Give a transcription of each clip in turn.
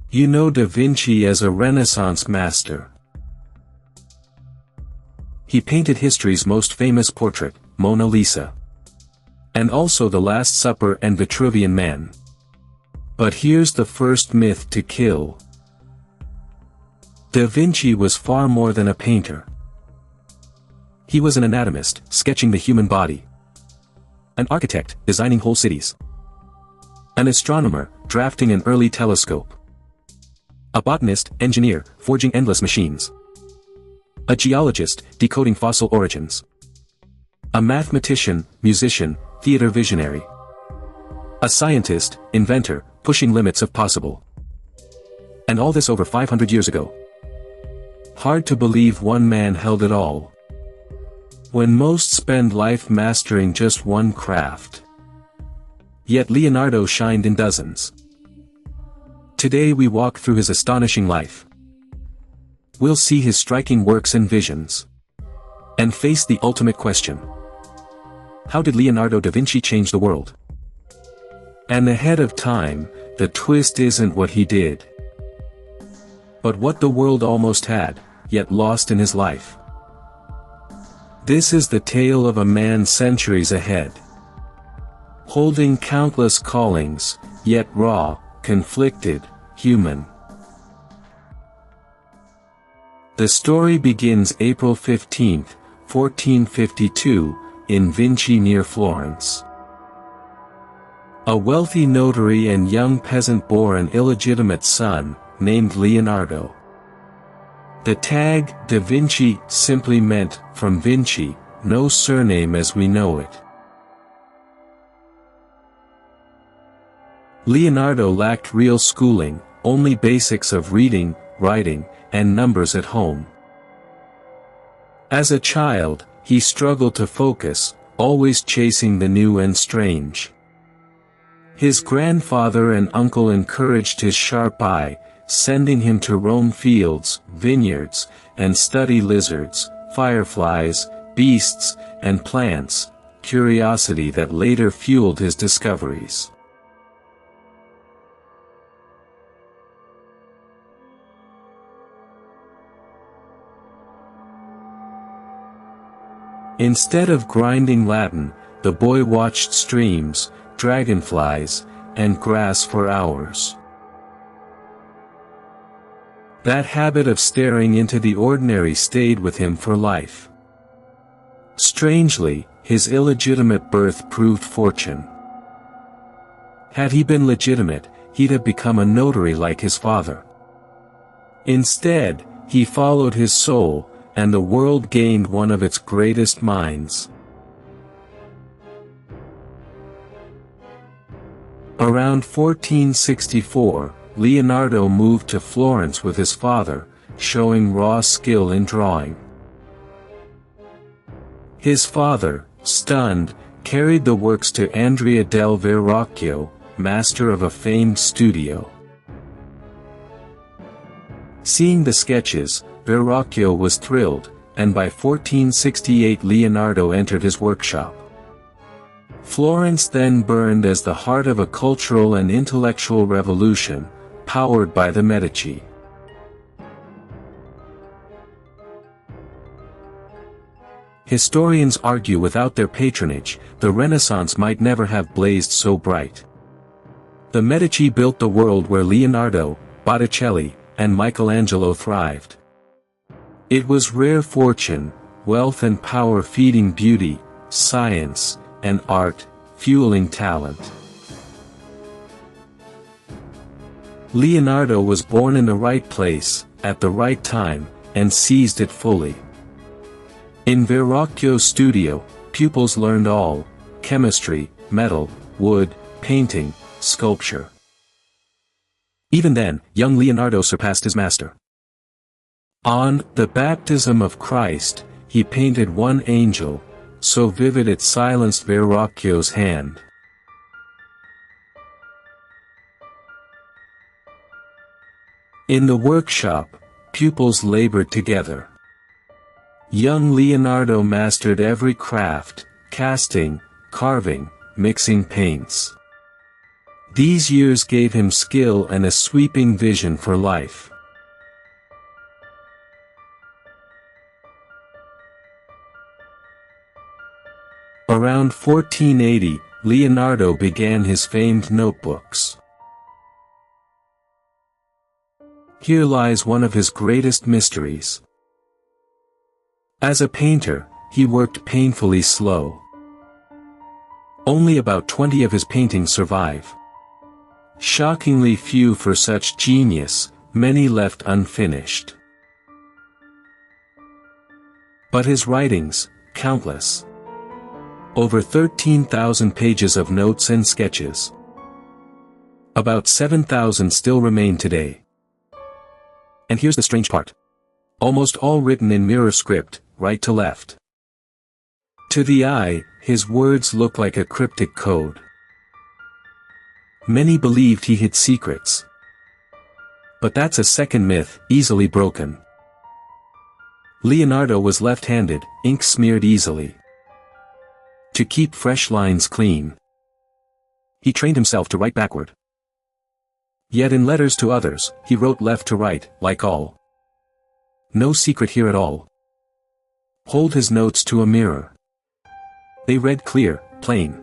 You know Da Vinci as a Renaissance master. He painted history's most famous portrait, Mona Lisa. And also The Last Supper and Vitruvian Man. But here's the first myth to kill. Da Vinci was far more than a painter. He was an anatomist, sketching the human body. An architect, designing whole cities. An astronomer, drafting an early telescope. A botanist, engineer, forging endless machines. A geologist, decoding fossil origins. A mathematician, musician, theater visionary. A scientist, inventor, pushing limits of possible. And all this over 500 years ago. Hard to believe one man held it all. When most spend life mastering just one craft. Yet Leonardo shined in dozens. Today we walk through his astonishing life. We'll see his striking works and visions. And face the ultimate question. How did Leonardo da Vinci change the world? And ahead of time, the twist isn't what he did, but what the world almost had, yet lost in his life. This is the tale of a man centuries ahead. Holding countless callings, yet raw, conflicted, human. The story begins April 15, 1452, in Vinci near Florence. A wealthy notary and young peasant bore an illegitimate son, named Leonardo. The tag Da Vinci simply meant from Vinci, no surname as we know it. Leonardo lacked real schooling, only basics of reading, writing, and numbers at home. As a child, he struggled to focus, always chasing the new and strange. His grandfather and uncle encouraged his sharp eye, sending him to roam fields, vineyards, and study lizards, fireflies, beasts, and plants, curiosity that later fueled his discoveries. Instead of grinding Latin, the boy watched streams, dragonflies, and grass for hours. That habit of staring into the ordinary stayed with him for life. Strangely, his illegitimate birth proved fortune. Had he been legitimate, he'd have become a notary like his father. Instead, he followed his soul, and the world gained one of its greatest minds. Around 1464, Leonardo moved to Florence with his father, showing raw skill in drawing. His father, stunned, carried the works to Andrea del Verrocchio, master of a famed studio. Seeing the sketches, Verrocchio was thrilled, and by 1468 Leonardo entered his workshop. Florence then burned as the heart of a cultural and intellectual revolution, powered by the Medici. Historians argue without their patronage, the Renaissance might never have blazed so bright. The Medici built the world where Leonardo, Botticelli, and Michelangelo thrived. It was rare fortune, wealth and power feeding beauty, science, and art, fueling talent. Leonardo was born in the right place, at the right time, and seized it fully. In Verrocchio's studio, pupils learned all: chemistry, metal, wood, painting, sculpture. Even then, young Leonardo surpassed his master. On the baptism of Christ, he painted one angel, so vivid it silenced Verrocchio's hand. In the workshop, pupils labored together. Young Leonardo mastered every craft, casting, carving, mixing paints. These years gave him skill and a sweeping vision for life. Around 1480, Leonardo began his famed notebooks. Here lies one of his greatest mysteries. As a painter, he worked painfully slow. Only about 20 of his paintings survive. Shockingly few for such genius, many left unfinished. But his writings, countless. Over 13,000 pages of notes and sketches. About 7,000 still remain today. And here's the strange part. Almost all written in mirror script, right to left. To the eye, his words look like a cryptic code. Many believed he hid secrets. But that's a second myth, easily broken. Leonardo was left-handed, ink smeared easily. To keep fresh lines clean, he trained himself to write backward. Yet in letters to others, he wrote left to right, like all. No secret here at all. Hold his notes to a mirror. They read clear, plain.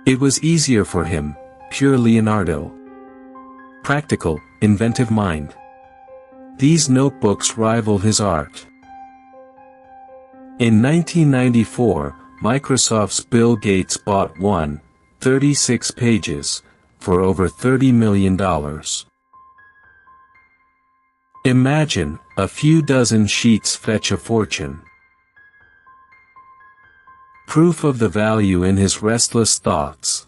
It was easier for him, pure Leonardo. Practical, inventive mind. These notebooks rival his art. In 1994, Microsoft's Bill Gates bought one, 36 pages, for over $30 million. Imagine, a few dozen sheets fetch a fortune. Proof of the value in his restless thoughts.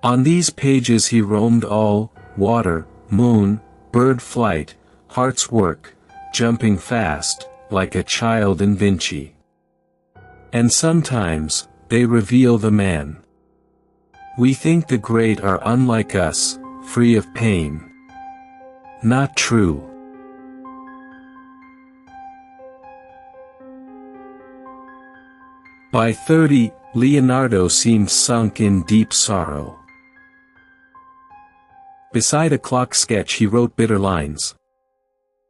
On these pages he roamed all, water, moon, bird flight, heart's work, jumping fast, like a child in Vinci. And sometimes, they reveal the man. We think the great are unlike us, free of pain. Not true. By 30, Leonardo seemed sunk in deep sorrow. Beside a clock sketch he wrote bitter lines.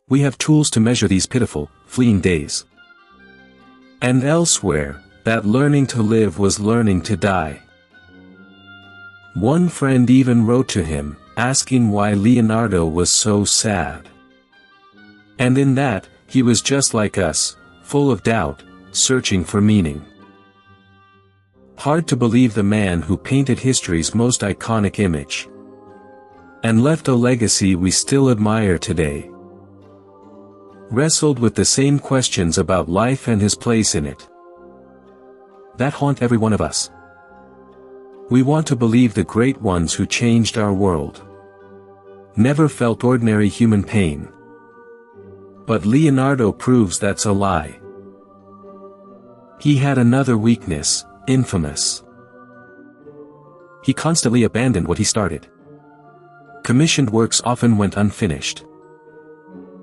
We have tools to measure these pitiful, fleeting days. And elsewhere, that learning to live was learning to die. One friend even wrote to him, asking why Leonardo was so sad. And in that, he was just like us, full of doubt, searching for meaning. Hard to believe the man who painted history's most iconic image. And left a legacy we still admire today. Wrestled with the same questions about life and his place in it. That haunt every one of us. We want to believe the great ones who changed our world never felt ordinary human pain. But Leonardo proves that's a lie. He had another weakness, infamous. He constantly abandoned what he started. Commissioned works often went unfinished.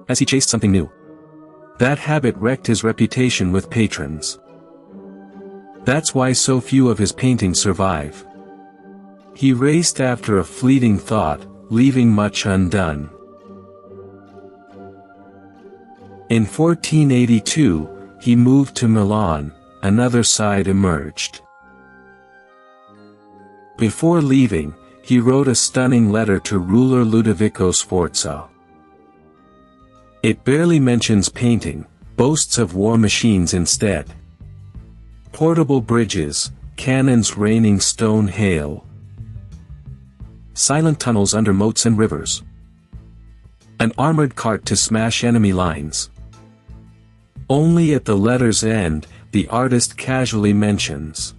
As he chased something new. That habit wrecked his reputation with patrons. That's why so few of his paintings survive. He raced after a fleeting thought, leaving much undone. In 1482, he moved to Milan, another side emerged. Before leaving, he wrote a stunning letter to ruler Ludovico Sforza. It barely mentions painting, boasts of war machines instead. Portable bridges, cannons raining stone hail. Silent tunnels under moats and rivers. An armored cart to smash enemy lines. Only at the letter's end, the artist casually mentions.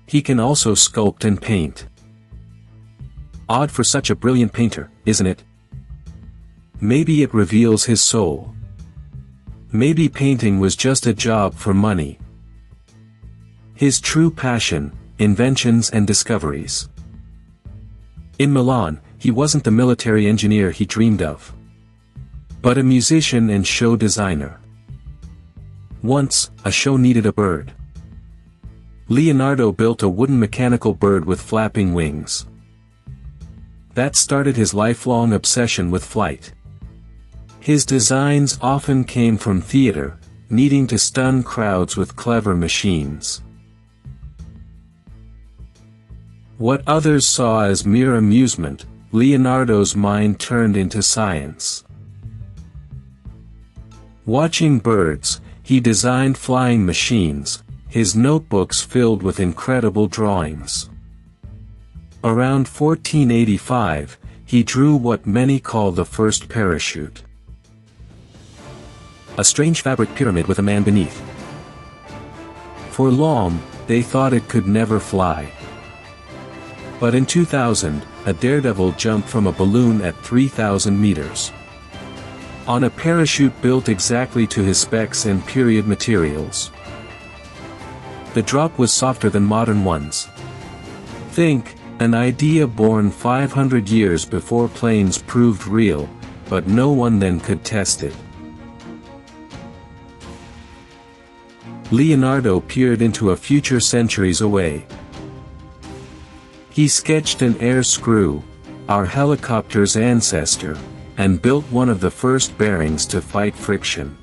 He can also sculpt and paint. Odd for such a brilliant painter, isn't it? Maybe it reveals his soul. Maybe painting was just a job for money. His true passion, inventions and discoveries. In Milan, he wasn't the military engineer he dreamed of, but a musician and show designer. Once, a show needed a bird. Leonardo built a wooden mechanical bird with flapping wings. That started his lifelong obsession with flight. His designs often came from theater, needing to stun crowds with clever machines. What others saw as mere amusement, Leonardo's mind turned into science. Watching birds, he designed flying machines, his notebooks filled with incredible drawings. Around 1485, he drew what many call the first parachute. A strange fabric pyramid with a man beneath. For long, they thought it could never fly. But in 2000, a daredevil jumped from a balloon at 3,000 meters. On a parachute built exactly to his specs and period materials. The drop was softer than modern ones. Think, an idea born 500 years before planes proved real, but no one then could test it. Leonardo peered into a future centuries away. He sketched an air screw, our helicopter's ancestor, and built one of the first bearings to fight friction.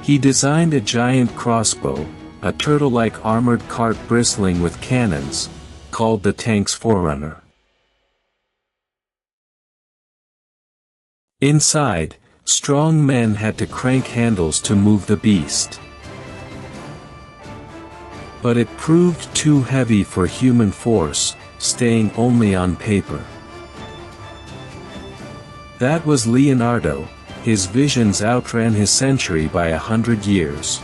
He designed a giant crossbow, a turtle-like armored cart bristling with cannons, called the tank's forerunner. Inside, strong men had to crank handles to move the beast. But it proved too heavy for human force, staying only on paper. That was Leonardo. His visions outran his century by 100 years.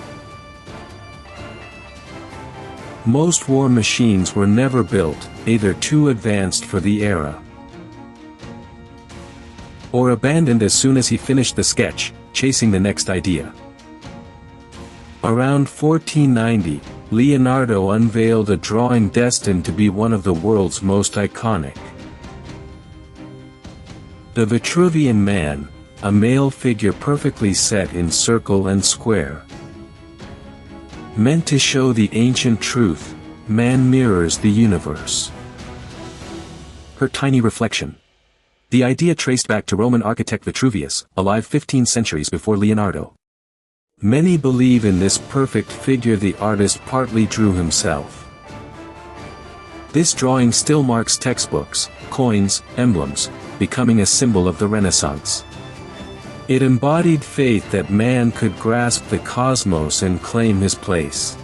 Most war machines were never built, either too advanced for the era, or abandoned as soon as he finished the sketch, chasing the next idea. Around 1490, Leonardo unveiled a drawing destined to be one of the world's most iconic. The Vitruvian Man, a male figure perfectly set in circle and square. Meant to show the ancient truth, man mirrors the universe. Her tiny reflection. The idea traced back to Roman architect Vitruvius, alive 15 centuries before Leonardo. Many believe in this perfect figure the artist partly drew himself. This drawing still marks textbooks, coins, emblems, becoming a symbol of the Renaissance. It embodied faith that man could grasp the cosmos and claim his place.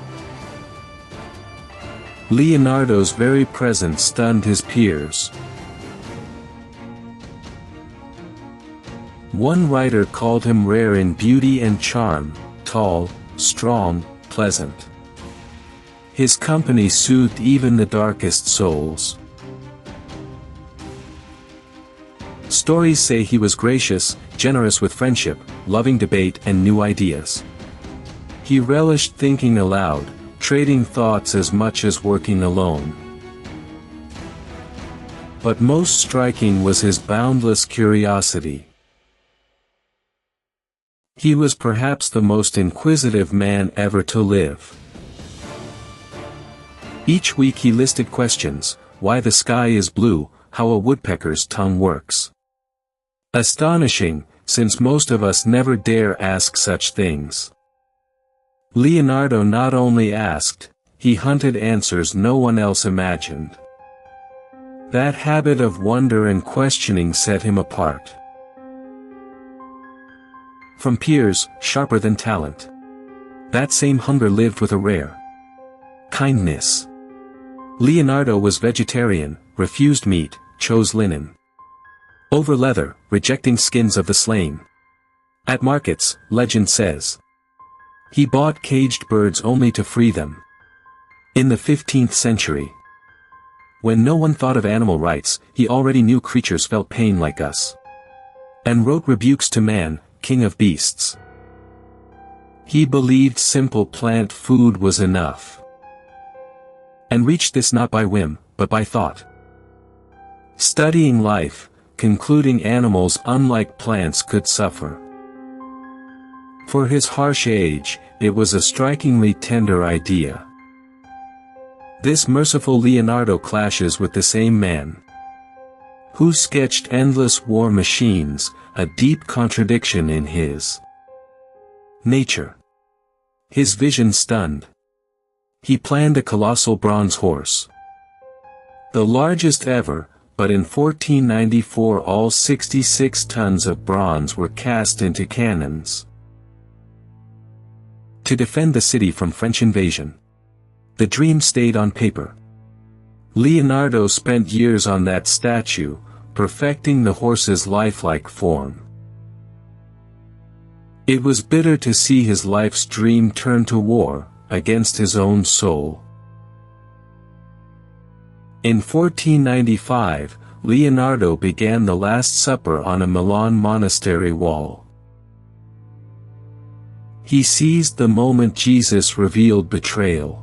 Leonardo's very presence stunned his peers. One writer called him rare in beauty and charm, tall, strong, pleasant. His company soothed even the darkest souls. Stories say he was gracious, generous with friendship, loving debate and new ideas. He relished thinking aloud, trading thoughts as much as working alone. But most striking was his boundless curiosity. He was perhaps the most inquisitive man ever to live. Each week he listed questions: why the sky is blue, how a woodpecker's tongue works. Astonishing, since most of us never dare ask such things. Leonardo not only asked, he hunted answers no one else imagined. That habit of wonder and questioning set him apart from peers, sharper than talent. That same hunger lived with a rare kindness. Leonardo was vegetarian, refused meat, chose linen over leather, rejecting skins of the slain. At markets, legend says, he bought caged birds only to free them. In the 15th century, when no one thought of animal rights, he already knew creatures felt pain like us, and wrote rebukes to man, king of beasts. He believed simple plant food was enough, and reached this not by whim, but by thought. Studying life, concluding animals unlike plants could suffer. For his harsh age, it was a strikingly tender idea. This merciful Leonardo clashes with the same man who sketched endless war machines, a deep contradiction in his nature. His vision stunned. He planned a colossal bronze horse, the largest ever, but in 1494 all 66 tons of bronze were cast into cannons to defend the city from French invasion. The dream stayed on paper. Leonardo spent years on that statue, perfecting the horse's lifelike form. It was bitter to see his life's dream turn to war, against his own soul. In 1495, Leonardo began the Last Supper on a Milan monastery wall. He seized the moment Jesus revealed betrayal.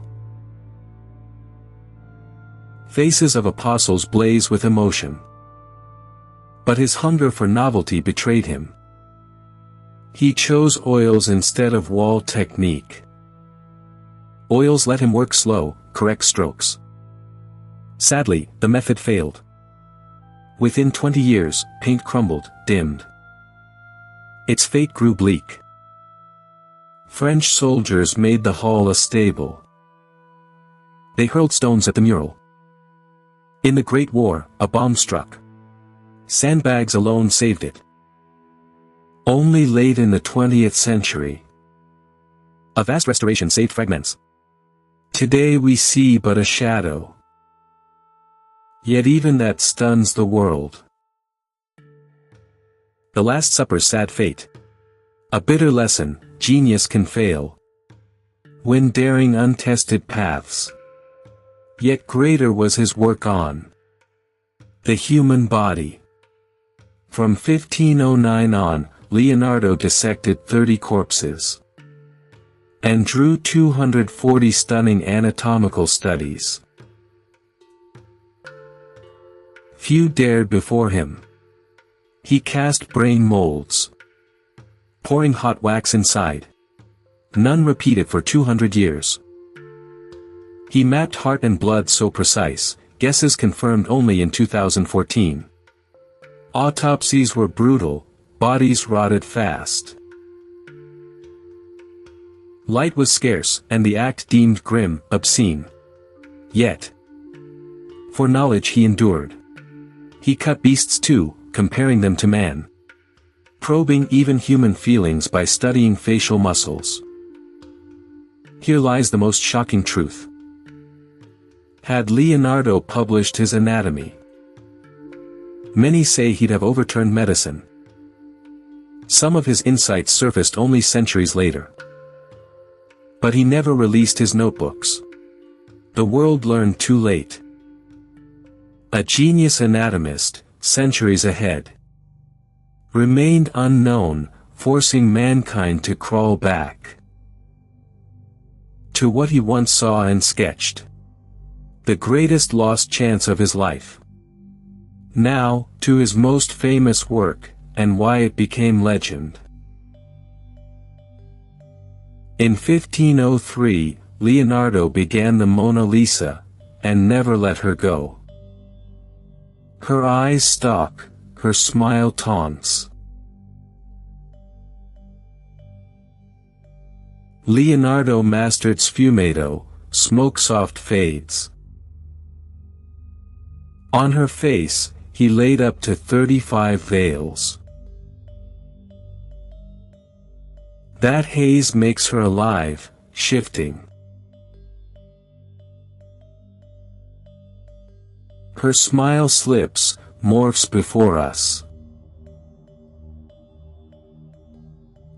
Faces of apostles blaze with emotion. But his hunger for novelty betrayed him. He chose oils instead of wall technique. Oils let him work slow, correct strokes. Sadly, the method failed. Within 20 years, paint crumbled, dimmed. Its fate grew bleak. French soldiers made the hall a stable. They hurled stones at the mural. In the Great War, a bomb struck. Sandbags alone saved it. Only late in the 20th century, a vast restoration saved fragments. Today we see but a shadow. Yet even that stuns the world. The Last Supper's sad fate. A bitter lesson: genius can fail when daring untested paths. Yet greater was his work on the human body. From 1509 on, Leonardo dissected 30 corpses and drew 240 stunning anatomical studies. Few dared before him. He cast brain molds, pouring hot wax inside. None repeated for 200 years. He mapped heart and blood so precise, guesses confirmed only in 2014. Autopsies were brutal, bodies rotted fast. Light was scarce, and the act deemed grim, obscene. Yet, for knowledge he endured. He cut beasts too, comparing them to man. Probing even human feelings by studying facial muscles. Here lies the most shocking truth. Had Leonardo published his anatomy, many say he'd have overturned medicine. Some of his insights surfaced only centuries later. But he never released his notebooks. The world learned too late. A genius anatomist, centuries ahead, remained unknown, forcing mankind to crawl back to what he once saw and sketched. The greatest lost chance of his life. Now, to his most famous work, and why it became legend. In 1503, Leonardo began the Mona Lisa, and never let her go. Her eyes stalk, her smile taunts. Leonardo mastered sfumato, smoke-soft fades. On her face, he laid up to 35 veils. That haze makes her alive, shifting. Her smile slips, morphs before us.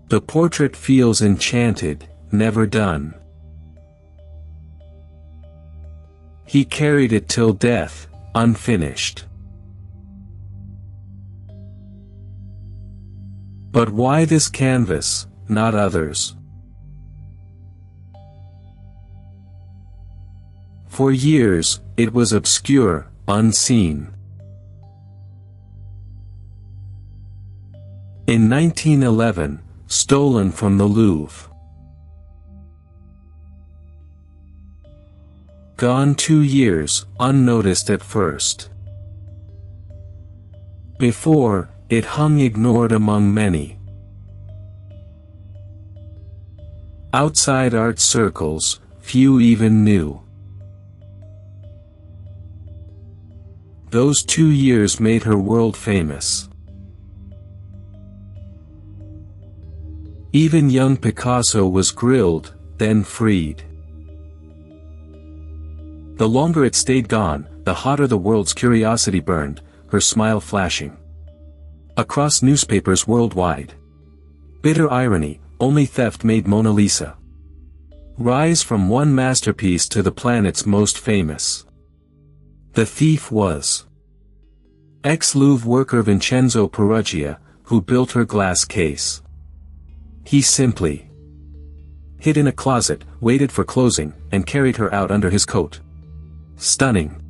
The portrait feels enchanted, never done. He carried it till death, unfinished. But why this canvas, not others? For years, it was obscure, unseen. In 1911, stolen from the Louvre. Gone 2 years, unnoticed at first. Before, it hung ignored among many. Outside art circles, few even knew. Those 2 years made her world famous. Even young Picasso was grilled, then freed. The longer it stayed gone, the hotter the world's curiosity burned, her smile flashing across newspapers worldwide. Bitter irony, only theft made Mona Lisa rise from one masterpiece to the planet's most famous. The thief was ex-Louvre worker Vincenzo Peruggia, who built her glass case. He simply hid in a closet, waited for closing, and carried her out under his coat. Stunning.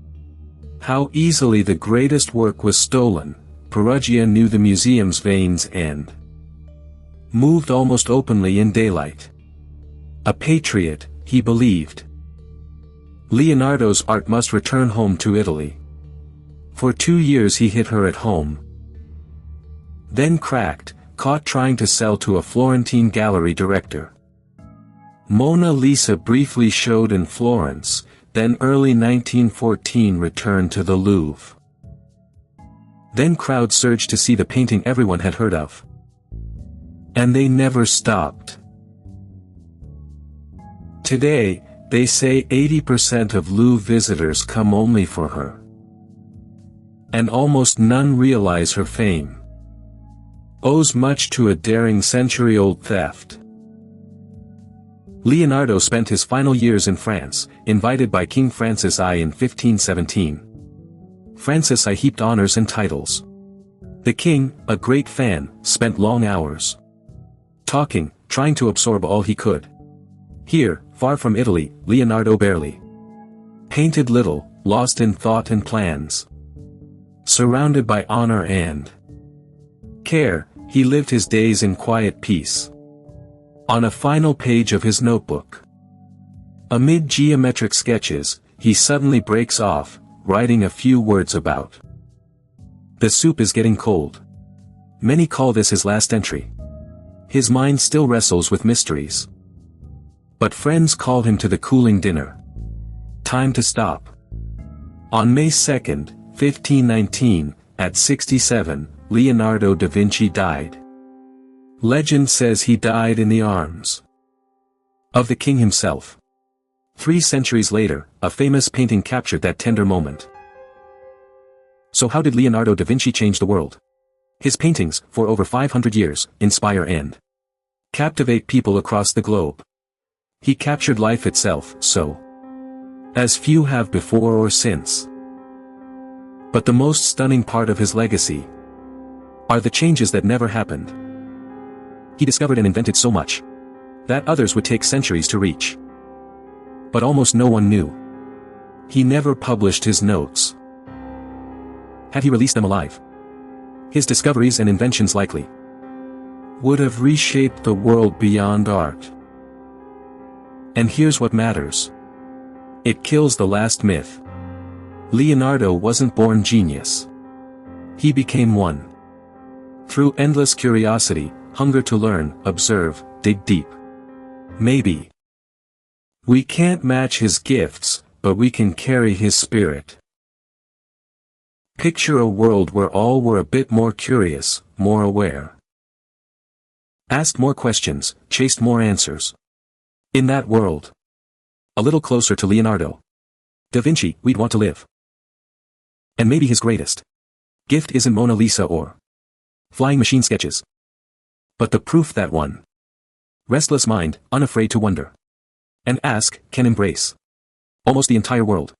How easily the greatest work was stolen. Peruggia knew the museum's veins and moved almost openly in daylight. A patriot, he believed. Leonardo's art must return home to Italy. For 2 years he hid her at home. Then cracked, caught trying to sell to a Florentine gallery director. Mona Lisa briefly showed in Florence, then early 1914 returned to the Louvre. Then crowds surged to see the painting everyone had heard of. And they never stopped. Today, they say 80% of Louvre visitors come only for her. And almost none realize her fame owes much to a daring century-old theft. Leonardo spent his final years in France, invited by King Francis I in 1517. Francis I heaped honors and titles. The king, a great fan, spent long hours talking, trying to absorb all he could. Here, far from Italy, Leonardo barely painted little, lost in thought and plans. Surrounded by honor and care, he lived his days in quiet peace. On a final page of his notebook, amid geometric sketches, he suddenly breaks off, writing a few words about "The soup is getting cold." Many call this his last entry. His mind still wrestles with mysteries. But friends call him to the cooling dinner. Time to stop. On May 2, 1519, at 67, Leonardo da Vinci died. Legend says he died in the arms of the king himself. 3 centuries later, a famous painting captured that tender moment. So how did Leonardo da Vinci change the world? His paintings, for over 500 years, inspire and captivate people across the globe. He captured life itself, so as few have before or since. But the most stunning part of his legacy are the changes that never happened. He discovered and invented so much that others would take centuries to reach. But almost no one knew. He never published his notes. Had he released them alive, his discoveries and inventions likely would have reshaped the world beyond art. And here's what matters. It kills the last myth. Leonardo wasn't born genius. He became one. Through endless curiosity, hunger to learn, observe, dig deep. Maybe we can't match his gifts, but we can carry his spirit. Picture a world where all were a bit more curious, more aware. Asked more questions, chased more answers. In that world, a little closer to Leonardo da Vinci, we'd want to live. And maybe his greatest gift isn't Mona Lisa or flying machine sketches, but the proof that one restless mind, unafraid to wonder and ask, can embrace almost the entire world.